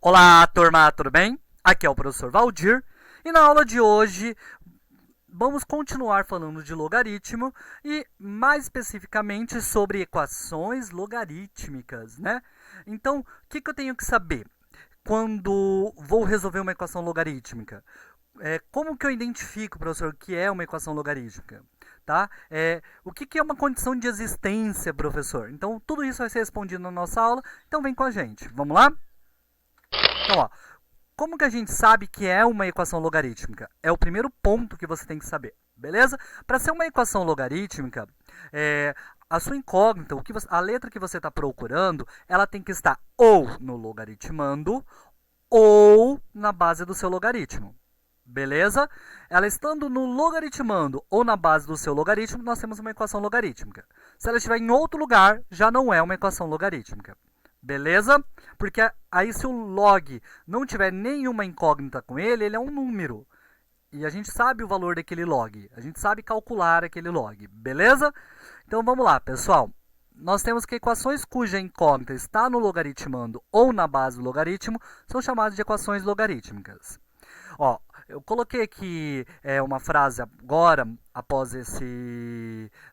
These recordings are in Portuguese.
Olá, turma, tudo bem? Aqui é o professor Valdir e na aula de hoje vamos continuar falando de logaritmo e mais especificamente sobre equações logarítmicas, né? Então, o que eu tenho que saber quando vou resolver uma equação logarítmica? Como que eu identifico, professor, o que é uma equação logarítmica? Tá? O que é uma condição de existência, professor? Então, tudo isso vai ser respondido na nossa aula, então vem com a gente. Vamos lá? Então, ó, como que a gente sabe que é uma equação logarítmica? É o primeiro ponto que você tem que saber, beleza? Para ser uma equação logarítmica, a sua incógnita, a letra que você está procurando, ela tem que estar ou no logaritmando ou na base do seu logaritmo. Beleza? Ela estando no logaritmando ou na base do seu logaritmo, nós temos uma equação logarítmica. Se ela estiver em outro lugar, já não é uma equação logarítmica. Beleza? Porque aí se o log não tiver nenhuma incógnita com ele, ele é um número. E a gente sabe o valor daquele log. A gente sabe calcular aquele log. Beleza? Então vamos lá, pessoal. Nós temos que equações cuja incógnita está no logaritmando ou na base do logaritmo são chamadas de equações logarítmicas. Ó, eu coloquei aqui uma frase agora, após essa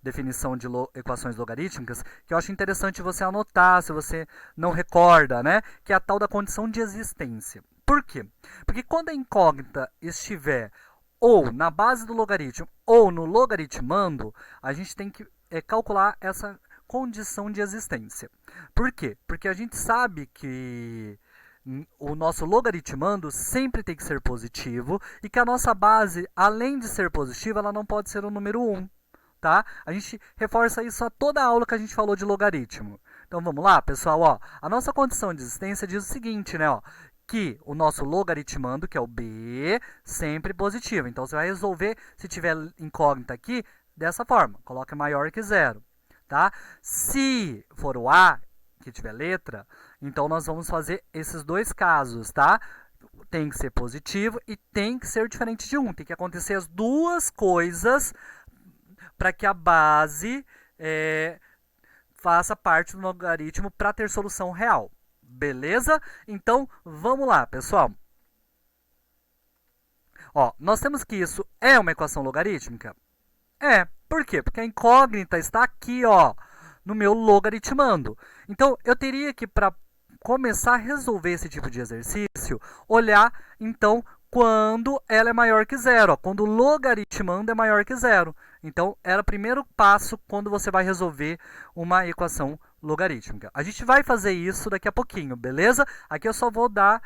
definição de equações logarítmicas, que eu acho interessante você anotar, se você não recorda, né? Que é a tal da condição de existência. Por quê? Porque quando a incógnita estiver ou na base do logaritmo ou no logaritmando, a gente tem que calcular essa condição de existência. Por quê? Porque a gente sabe que o nosso logaritmando sempre tem que ser positivo e que a nossa base, além de ser positiva, ela não pode ser o número 1. Tá? A gente reforça isso a toda a aula que a gente falou de logaritmo. Então vamos lá, pessoal. Ó, a nossa condição de existência diz o seguinte, né? Ó, que o nosso logaritmando, que é o b, sempre positivo. Então você vai resolver, se tiver incógnita aqui, dessa forma. Coloca maior que zero. Tá? Se for o a, que tiver letra, então nós vamos fazer esses dois casos, tá? Tem que ser positivo e tem que ser diferente de 1. Tem que acontecer as duas coisas para que a base faça parte do logaritmo para ter solução real. Beleza? Então, vamos lá, pessoal. Ó, nós temos que isso é uma equação logarítmica? Por quê? Porque a incógnita está aqui, ó, no meu logaritmando. Então, eu teria que, para começar a resolver esse tipo de exercício, olhar, então, quando ela é maior que zero, ó, quando o logaritmando é maior que zero. Então, era o primeiro passo quando você vai resolver uma equação logarítmica. A gente vai fazer isso daqui a pouquinho, beleza? Aqui eu só vou dar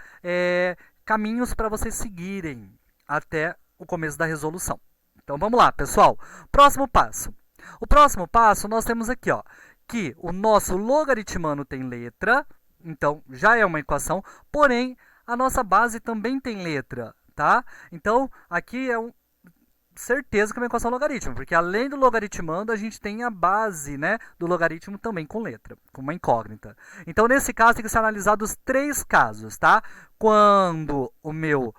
caminhos para vocês seguirem até o começo da resolução. Então, vamos lá, pessoal. Próximo passo. O próximo passo, nós temos aqui, ó, que o nosso logaritmando tem letra, então já é uma equação, porém, a nossa base também tem letra, tá? Então, aqui é certeza que é uma equação logarítmica, porque além do logaritmando, a gente tem a base, né, do logaritmo também com letra, com uma incógnita. Então, nesse caso, tem que ser analisados 3 casos, tá? Quando o meu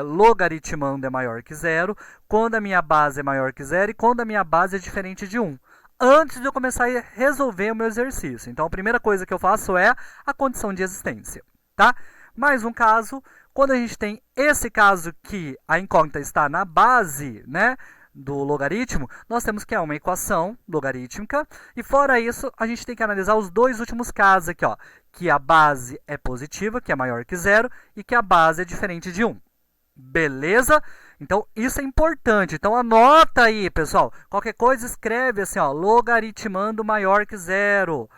logaritmando é maior que zero, quando a minha base é maior que zero e quando a minha base é diferente de 1. Antes de eu começar a resolver o meu exercício. Então, a primeira coisa que eu faço é a condição de existência. Tá? Mais um caso, quando a gente tem esse caso que a incógnita está na base, né, do logaritmo, nós temos que é uma equação logarítmica, e fora isso, a gente tem que analisar os dois últimos casos aqui, ó, que a base é positiva, que é maior que zero, e que a base é diferente de 1. Beleza? Então, isso é importante. Então, anota aí, pessoal. Qualquer coisa, escreve assim, ó, logaritmando maior que zero.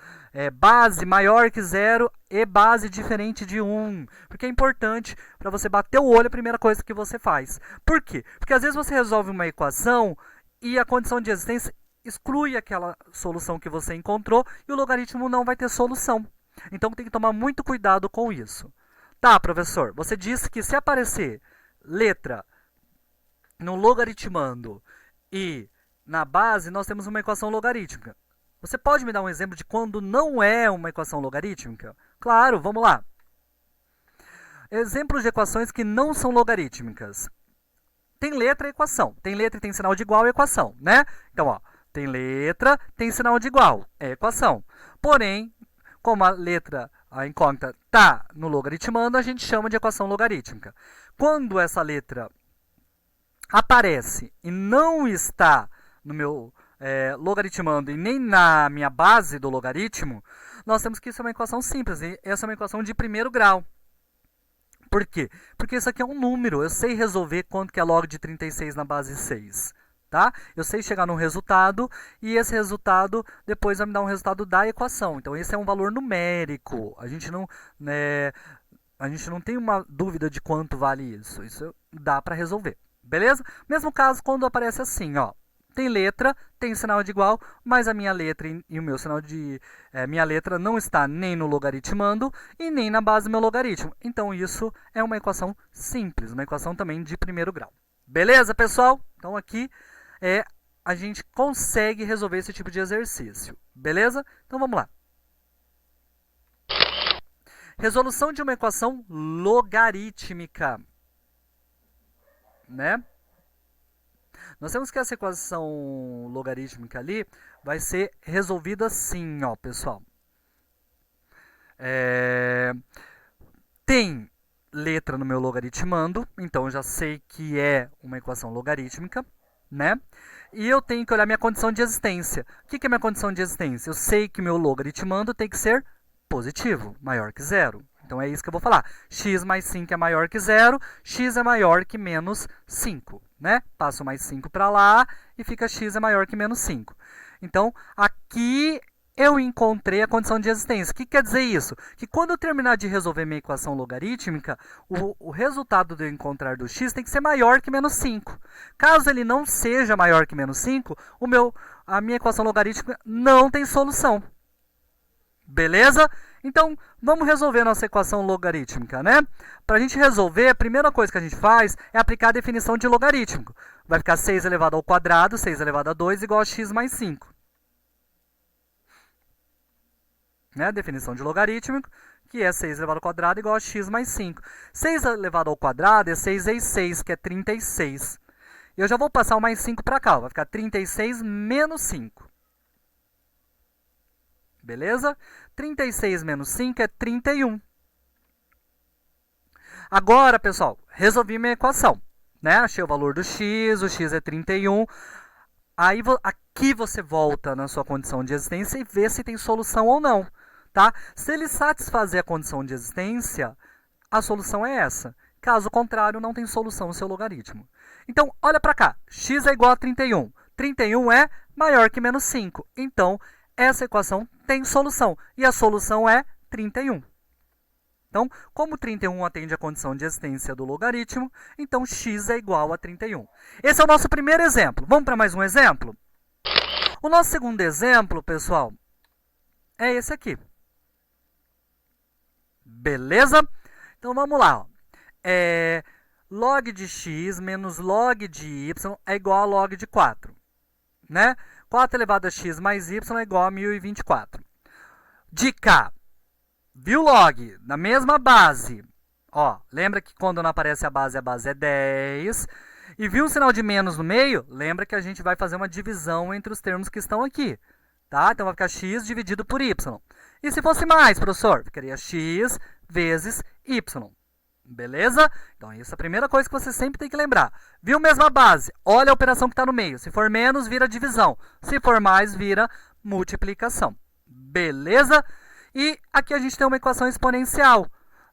Base maior que zero e base diferente de 1. Porque é importante para você bater o olho a primeira coisa que você faz. Por quê? Porque às vezes você resolve uma equação e a condição de existência exclui aquela solução que você encontrou e o logaritmo não vai ter solução. Então tem que tomar muito cuidado com isso. Tá, professor, você disse que se aparecer letra no logaritmando e na base nós temos uma equação logarítmica. Você pode me dar um exemplo de quando não é uma equação logarítmica? Claro, vamos lá. Exemplos de equações que não são logarítmicas. Tem letra e equação. Tem letra e tem sinal de igual e equação, né? Então, ó, tem letra, tem sinal de igual, é equação. Porém, como a letra a incógnita está no logaritmando, a gente chama de equação logarítmica. Quando essa letra aparece e não está no meu logaritmando e nem na minha base do logaritmo, nós temos que isso é uma equação simples, e essa é uma equação de primeiro grau. Por quê? Porque isso aqui é um número, eu sei resolver quanto que é log de 36 na base 6. Tá? Eu sei chegar num resultado e esse resultado depois vai me dar um resultado da equação. Então esse é um valor numérico. A gente não tem uma dúvida de quanto vale isso. Isso dá para resolver. Beleza? Mesmo caso quando aparece assim, ó. Tem letra, tem sinal de igual, mas a minha letra e o meu sinal de... minha letra não está nem no logaritmando e nem na base do meu logaritmo. Então isso é uma equação simples, uma equação também de primeiro grau. Beleza, pessoal? Então aqui a gente consegue resolver esse tipo de exercício. Beleza? Então vamos lá. Resolução de uma equação logarítmica. Né? Nós temos que essa equação logarítmica ali vai ser resolvida assim, ó, pessoal. Tem letra no meu logaritmando, então eu já sei que é uma equação logarítmica, né? E eu tenho que olhar minha condição de existência. O que é minha condição de existência? Eu sei que meu logaritmando tem que ser positivo, maior que zero. Então é isso que eu vou falar. X mais 5 é maior que zero, x é maior que menos 5. Né? Passo mais 5 para lá e fica x é maior que menos 5. Então, aqui eu encontrei a condição de existência. O que quer dizer isso? Que quando eu terminar de resolver minha equação logarítmica, o resultado de eu encontrar do x tem que ser maior que menos 5. Caso ele não seja maior que menos 5, a minha equação logarítmica não tem solução. Beleza? Então, vamos resolver nossa equação logarítmica, né? Para a gente resolver, a primeira coisa que a gente faz é aplicar a definição de logarítmico. Vai ficar 6 elevado ao quadrado, 6 elevado a 2, igual a x mais 5. Né? Definição de logarítmico, que é 6 elevado ao quadrado, igual a x mais 5. 6 elevado ao quadrado é 6 vezes 6, que é 36. E eu já vou passar o mais 5 para cá, vai ficar 36 menos 5. Beleza? 36 menos 5 é 31. Agora, pessoal, resolvi minha equação. Né? Achei o valor do x, o x é 31. Aí, aqui você volta na sua condição de existência e vê se tem solução ou não. Tá? Se ele satisfazer a condição de existência, a solução é essa. Caso contrário, não tem solução no seu logaritmo. Então, olha para cá. X é igual a 31. 31 é maior que menos 5. Então, essa equação tem solução. E a solução é 31. Então, como 31 atende a condição de existência do logaritmo, então x é igual a 31. Esse é o nosso primeiro exemplo. Vamos para mais um exemplo? O nosso segundo exemplo, pessoal, é esse aqui. Beleza? Então, vamos lá. Ó. Log de x menos log de y é igual a log de 4. Né? 4 elevado a x mais y é igual a 1024. Dica. Viu log? Na mesma base. Ó, lembra que quando não aparece a base é 10. E viu um sinal de menos no meio? Lembra que a gente vai fazer uma divisão entre os termos que estão aqui. Tá? Então vai ficar x dividido por y. E se fosse mais, professor? Ficaria x vezes y. Beleza? Então, essa é a primeira coisa que você sempre tem que lembrar. Viu mesma base? Olha a operação que está no meio. Se for menos, vira divisão. Se for mais, vira multiplicação. Beleza? E aqui a gente tem uma equação exponencial.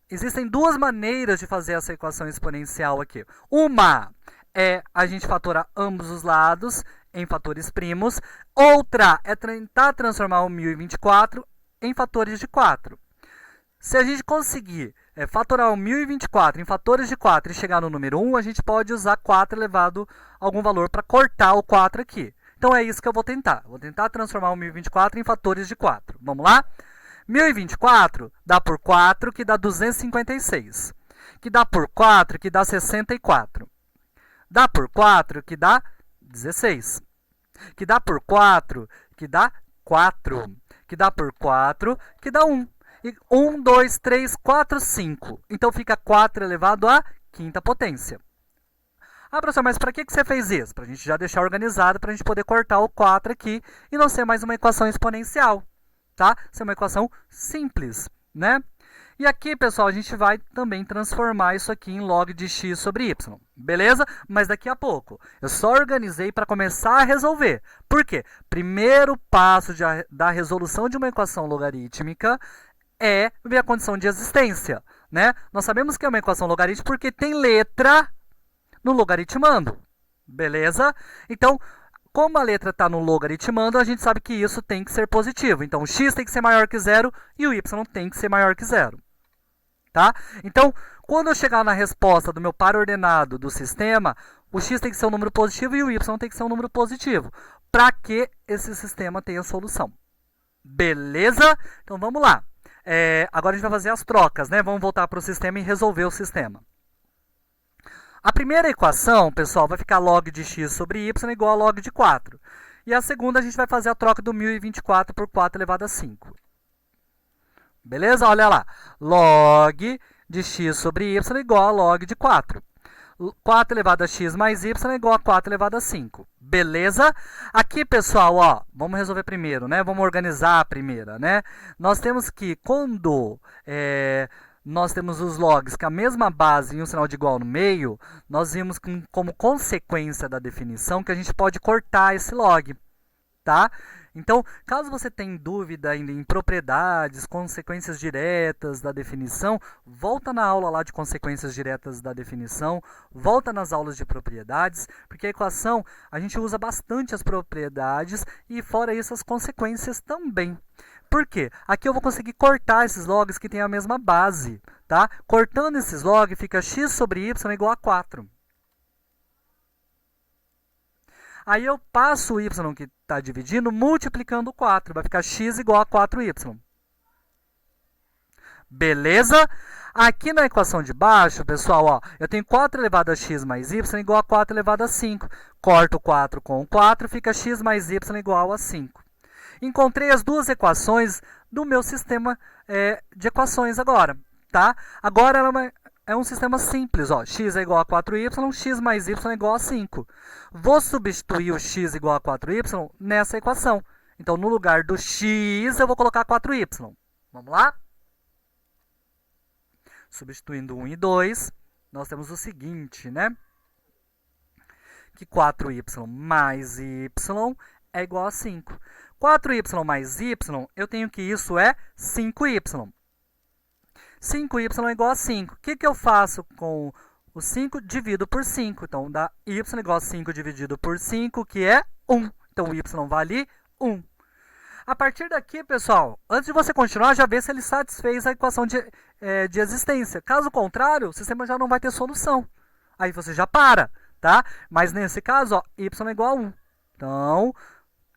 Existem duas maneiras de fazer essa equação exponencial aqui. Uma é a gente fatorar ambos os lados em fatores primos. Outra é tentar transformar o 1024 em fatores de 4. Se a gente conseguir fatorar o 1024 em fatores de 4 e chegar no número 1, a gente pode usar 4 elevado a algum valor para cortar o 4 aqui. Então, é isso que eu vou tentar. Vou tentar transformar o 1024 em fatores de 4. Vamos lá? 1024 dá por 4, que dá 256. Que dá por 4, que dá 64. Dá por 4, que dá 16. Que dá por 4, que dá 4. Que dá por 4, que dá 1. 1, 2, 3, 4, 5. Então, fica 4 elevado à quinta potência. Ah, professor, mas para que você fez isso? Para a gente já deixar organizado, para a gente poder cortar o 4 aqui e não ser mais uma equação exponencial. Tá? Ser uma equação simples. né? E aqui, pessoal, a gente vai também transformar isso aqui em log de x sobre y, beleza? Mas daqui a pouco. Eu só organizei para começar a resolver. Por quê? Primeiro passo da resolução de uma equação logarítmica é ver a condição de existência, né? Nós sabemos que é uma equação logarítmica porque tem letra no logaritmando, beleza? Então, como a letra está no logaritmando, a gente sabe que isso tem que ser positivo. Então, o x tem que ser maior que zero e o y tem que ser maior que zero. Tá? Então, quando eu chegar na resposta do meu par ordenado do sistema, o x tem que ser um número positivo e o y tem que ser um número positivo, para que esse sistema tenha solução. Beleza? Então, vamos lá. Agora a gente vai fazer as trocas, né? Vamos voltar para o sistema e resolver o sistema. A primeira equação, pessoal, vai ficar log de x sobre y igual a log de 4. E a segunda, a gente vai fazer a troca do 1024 por 4 elevado a 5. Beleza? Olha lá. Log de x sobre y igual a log de 4. 4 elevado a x mais y é igual a 4 elevado a 5. Beleza? Aqui, pessoal, ó, vamos resolver primeiro, né? Vamos organizar a primeira, né? Nós temos que, quando nós temos os logs com a mesma base e um sinal de igual no meio, nós vimos como consequência da definição que a gente pode cortar esse log, tá? Então, caso você tenha dúvida ainda em propriedades, consequências diretas da definição, volta na aula lá de consequências diretas da definição, volta nas aulas de propriedades, porque a equação a gente usa bastante as propriedades e fora isso as consequências também. Por quê? Aqui eu vou conseguir cortar esses logs que têm a mesma base, tá? Cortando esses logs fica x sobre y igual a 4. Aí eu passo o y que está dividindo multiplicando 4. Vai ficar x igual a 4y. Beleza? Aqui na equação de baixo, pessoal, ó, eu tenho 4 elevado a x mais y igual a 4 elevado a 5. Corto 4 com 4, fica x mais y igual a 5. Encontrei as duas equações do meu sistema de equações agora. Tá? Agora ela é um sistema simples, ó. X é igual a 4y, x mais y é igual a 5. Vou substituir o x igual a 4y nessa equação. Então, no lugar do x, eu vou colocar 4y. Vamos lá? Substituindo 1 e 2, nós temos o seguinte, né? Que 4y mais y é igual a 5. 4y mais y, eu tenho que isso é 5y. 5y é igual a 5. O que eu faço com o 5? Divido por 5. Então, dá y igual a 5 dividido por 5, que é 1. Então, o y vale 1. A partir daqui, pessoal, antes de você continuar, já vê se ele satisfez a equação de existência. Caso contrário, o sistema já não vai ter solução. Aí você já para, tá? Mas nesse caso, ó, y é igual a 1. Então,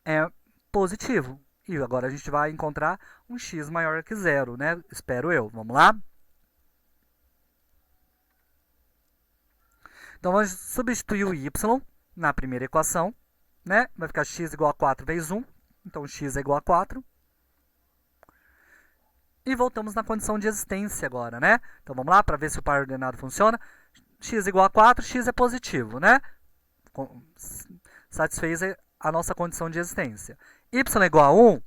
é positivo. E agora a gente vai encontrar um x maior que 0, né? Espero eu. Vamos lá? Então, vamos substituir o y na primeira equação, né? Vai ficar x igual a 4 vezes 1. Então, x é igual a 4. E voltamos na condição de existência agora, né? Então, vamos lá para ver se o par ordenado funciona. X igual a 4, x é positivo, né? Satisfez a nossa condição de existência. Y é igual a 1,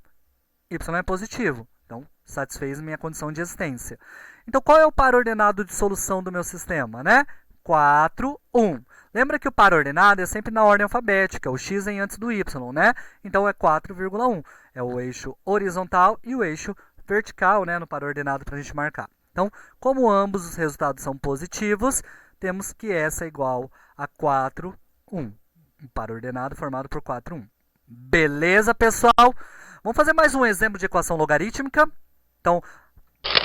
y é positivo. Então, satisfez minha condição de existência. Então, qual é o par ordenado de solução do meu sistema, né? 4, 1. Lembra que o par ordenado é sempre na ordem alfabética, o x vem antes do y, né? Então, é 4,1. É o eixo horizontal e o eixo vertical, né, no par ordenado para a gente marcar. Então, como ambos os resultados são positivos, temos que essa é igual a 4, 1. Um par ordenado formado por 4, 1. Beleza, pessoal? Vamos fazer mais um exemplo de equação logarítmica. Então,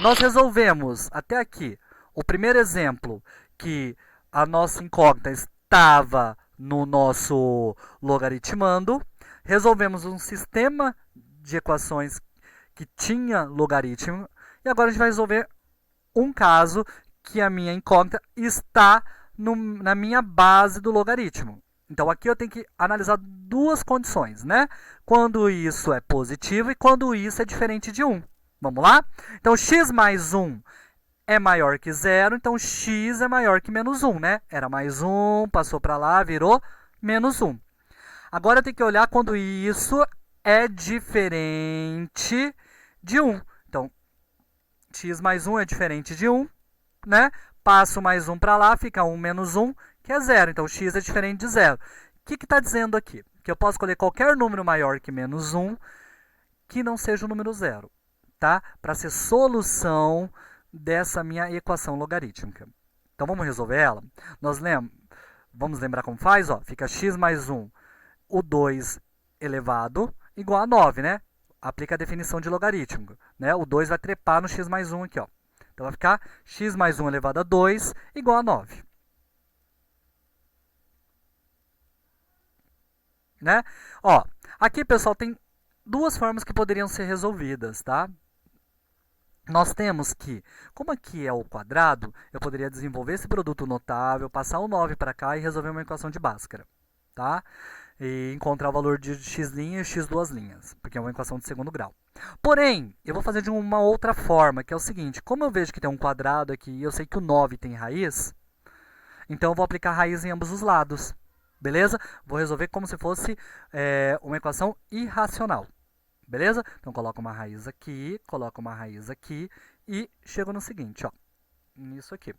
nós resolvemos até aqui o primeiro exemplo que a nossa incógnita estava no nosso logaritmando. Resolvemos um sistema de equações que tinha logaritmo. E agora a gente vai resolver um caso que a minha incógnita está na minha base do logaritmo. Então, aqui eu tenho que analisar duas condições, né? Quando isso é positivo e quando isso é diferente de 1. Vamos lá? Então, x mais 1 é maior que 0, então x é maior que menos 1, né? Era mais 1, passou para lá, virou menos 1. Agora eu tenho que olhar quando isso é diferente de 1. Então, x mais 1 é diferente de 1, né? Passo mais 1 para lá, fica 1 menos 1, que é 0. Então, x é diferente de 0. O que está dizendo aqui? Que eu posso escolher qualquer número maior que menos 1 que não seja o número 0, tá? Para ser solução dessa minha equação logarítmica. Então, vamos resolver ela? Vamos lembrar como faz? Ó, fica x mais 1, o 2 elevado, igual a 9, né? Aplica a definição de logarítmico, né? O 2 vai trepar no x mais 1 aqui, ó. Então, vai ficar x mais 1 elevado a 2 igual a 9. Né? Ó, aqui, pessoal, tem duas formas que poderiam ser resolvidas, tá? Nós temos que, como aqui é o quadrado, eu poderia desenvolver esse produto notável, passar o 9 para cá e resolver uma equação de Bhaskara, tá? E encontrar o valor de x' e x duas linhas, porque é uma equação de segundo grau. Porém, eu vou fazer de uma outra forma, que é o seguinte, como eu vejo que tem um quadrado aqui e eu sei que o 9 tem raiz, então eu vou aplicar raiz em ambos os lados, beleza? Vou resolver como se fosse uma equação irracional. Beleza? Então, coloco uma raiz aqui e chego no seguinte, ó, nisso aqui,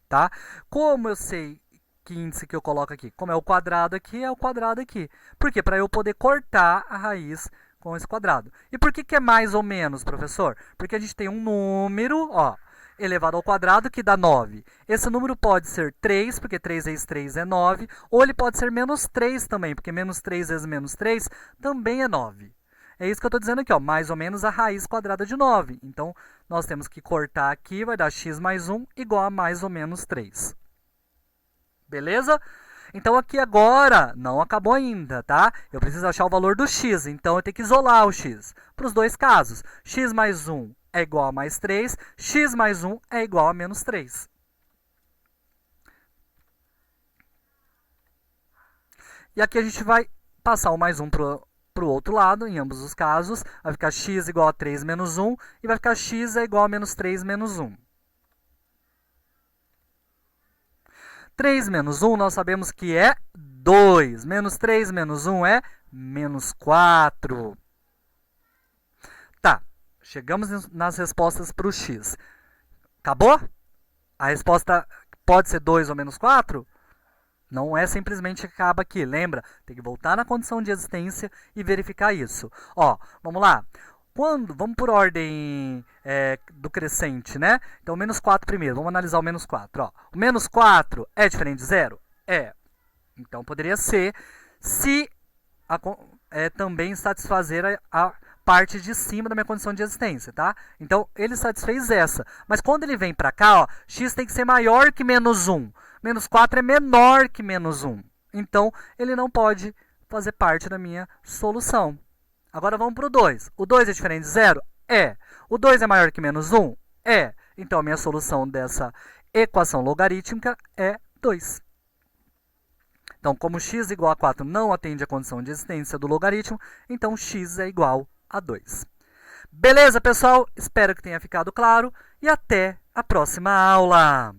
tá? Como eu sei que índice que eu coloco aqui? Como é o quadrado aqui, é o quadrado aqui. Por quê? Para eu poder cortar a raiz com esse quadrado. E por que é mais ou menos, professor? Porque a gente tem um número, ó, elevado ao quadrado que dá 9. Esse número pode ser 3, porque 3 vezes 3 é 9, ou ele pode ser menos 3 também, porque menos 3 vezes menos 3 também é 9. É isso que eu estou dizendo aqui, ó, mais ou menos a raiz quadrada de 9. Então, nós temos que cortar aqui, vai dar x mais 1 igual a mais ou menos 3. Beleza? Então, aqui agora, não acabou ainda, tá? Eu preciso achar o valor do x, então eu tenho que isolar o x. Para os dois casos, x mais 1 é igual a mais 3, x mais 1 é igual a menos 3. E aqui a gente vai passar o mais 1 para o outro lado, em ambos os casos, vai ficar x igual a 3 menos 1, e vai ficar x é igual a menos 3 menos 1. 3 menos 1 nós sabemos que é 2. Menos 3 menos 1 é menos 4. Tá, chegamos nas respostas para o x. Acabou? A resposta pode ser 2 ou menos 4? Não é simplesmente que acaba aqui, lembra? Tem que voltar na condição de existência e verificar isso. Ó, vamos lá. Vamos por ordem do crescente, né? Então, menos 4 primeiro. Vamos analisar o menos 4. Ó. O menos 4 é diferente de 0? É. Então, poderia ser se também satisfazer a parte de cima da minha condição de existência, tá? Então, ele satisfez essa. Mas quando ele vem para cá, ó, x tem que ser maior que menos 1. Menos 4 é menor que menos 1. Então, ele não pode fazer parte da minha solução. Agora vamos para o 2. O 2 é diferente de 0? É. O 2 é maior que menos 1? É. Então, a minha solução dessa equação logarítmica é 2. Então, como x igual a 4 não atende à condição de existência do logaritmo, então x é igual a 2. Beleza, pessoal? Espero que tenha ficado claro e até a próxima aula!